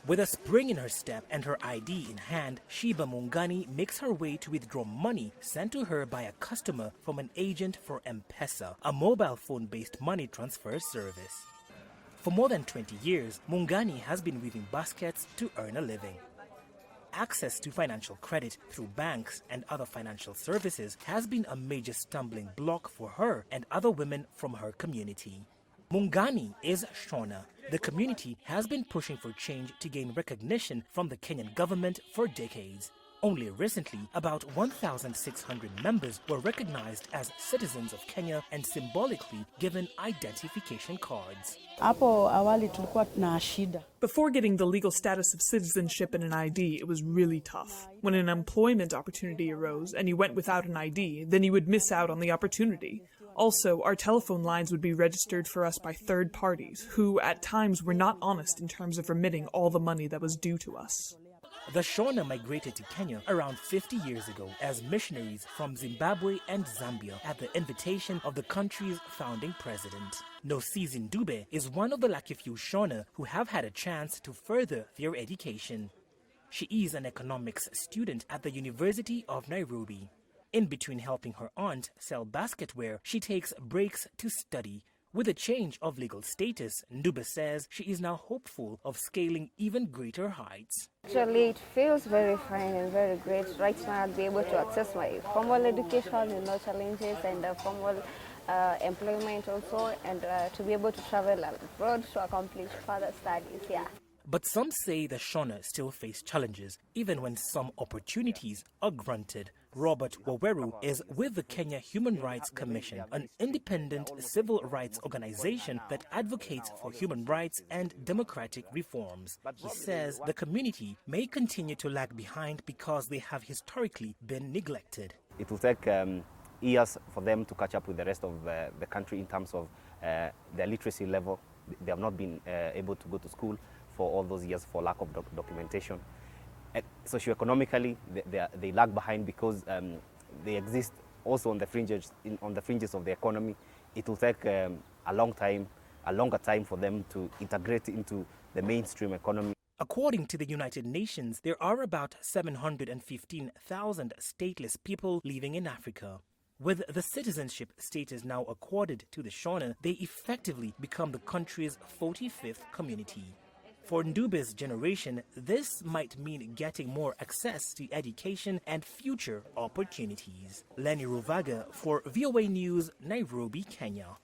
With a spring in her step and her ID in hand, Sheba Mungani makes her way to withdraw money sent to her by a customer from an agent for M-Pesa, a mobile phone-based money transfer service. For more than 20 years, Mungani has been weaving baskets to earn a living. Access to financial credit through banks and other financial services has been a major stumbling block for her and other women from her community. Mungani is Shona. The community has been pushing for change to gain recognition from the Kenyan government for decades. Only recently, about 1,600 members were recognized as citizens of Kenya and symbolically given identification cards. Before getting the legal status of citizenship and an ID, it was really tough. When an employment opportunity arose and you went without an ID, then you would miss out on the opportunity. Also, our telephone lines would be registered for us by third parties, who at times were not honest in terms of remitting all the money that was due to us. The Shona migrated to Kenya around 50 years ago as missionaries from Zimbabwe and Zambia at the invitation of the country's founding president. Nosizin Dube is one of the lucky few Shona who have had a chance to further their education. She is an economics student at the University of Nairobi. In between helping her aunt sell basketware, she takes breaks to study. With a change of legal status, Ndube says she is now hopeful of scaling even greater heights. Actually, it feels very fine and very great. Right now, I'll be able to access my formal education, challenges, and formal employment also, and to be able to travel abroad to accomplish further studies, But some say the Shona still face challenges, even when some opportunities are granted. Robert Waweru is with the Kenya Human Rights Commission, an independent civil rights organization that advocates for human rights and democratic reforms. He says the community may continue to lag behind because they have historically been neglected. It will take years for them to catch up with the rest of the country in terms of their literacy level. They have not been able to go to school for all those years for lack of documentation. Socioeconomically, they lag behind because they exist also on the fringes of the economy. It will take a longer time for them to integrate into the mainstream economy. According to the United Nations, there are about 715,000 stateless people living in Africa. With the citizenship status now accorded to the Shona, they effectively become the country's 45th community. For Ndube's generation, this might mean getting more access to education and future opportunities. Lenny Ruvaga for VOA News, Nairobi, Kenya.